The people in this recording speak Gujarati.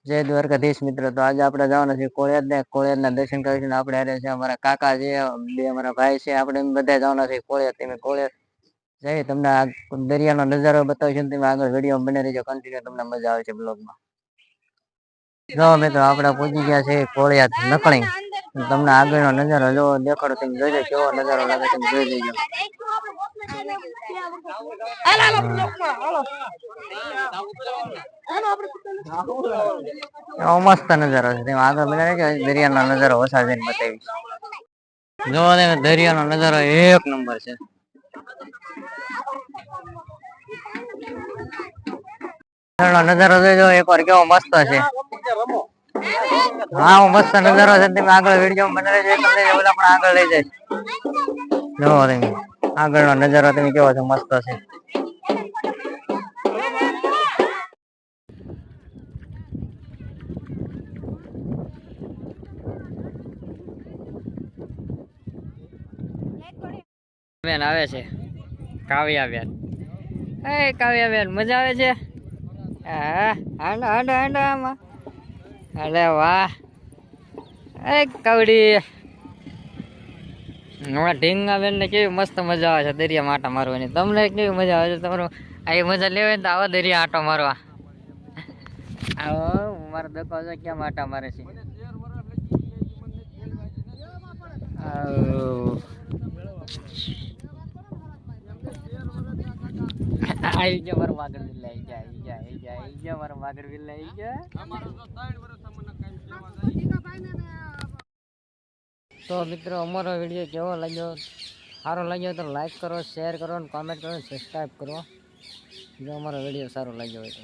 જય દ્વારકાધીશ મિત્રો. તો આજે આપણે જવાના છે કોળિયાદના દર્શન કરીશું. આપણે હારે છે અમારા કાકા છે, બે અમારા ભાઈ છે, આપણે બધા જવાના છે કોળિયાદ. તમે કોળિયાદ જઈ તમને આ દરિયાનો નજારો બતાવીશું. તમે આગળ વિડીયો બને રહેજો કન્ટિન્યુ, તમને મજા આવે છે બ્લોગમાં. જો મિત્રો આપણે પહોંચી ગયા છે કોળિયાદ નકળી. તમને આગળનો નજારો જો દેખાડો, તમે જોઈ કેવો નજારો લાગે તમે જોઈ લેજો. મસ્ત નજારો છે. તેમાં આગળ બધા કે દરિયાનો નજારો વસા જઈને બતાવીશ. જો દરિયાનો નજારો એક નંબર છે. નજારો જોઈ એકવાર કેવો મસ્ત છે. હા મસ્ત નજારો છે. તમે આગળ વિડીયો બનાવી તમને પણ આગળ લઈ જાય. જો તમે આગળનો નજારો તમે કેવો છે, મસ્ત છે. બેન આવે છે કાવ્યા બેન. એ કાવ્યા બેન મજા આવે છે. હા હાંડો હાંડો હાંડો આમાં. અરે વાહ એ કવડી હમણાં ઢીંગા બેન ને કેવી મસ્ત મજા આવે છે દરિયા આટા મારવાની. તમને કેવી મજા આવે છે? તમારું આ મજા લેવાય ને તો આવો દરિયા આટો મારવા આવો. મારો દકો ક્યાં આટા મારે છે. આવી ગયા મારો વાગડ વિલ્લા, આવી ગયા મારો વાગડ વિલ્લા આવી ગયા. તો મિત્રો અમારો વિડીયો કેવો લાગ્યો? સારો લાગ્યો તો લાઈક કરો, શેર કરો, કોમેન્ટ કરો, સબસ્ક્રાઈબ કરો. જો અમારો વિડીયો સારો લાગ્યો હોય તો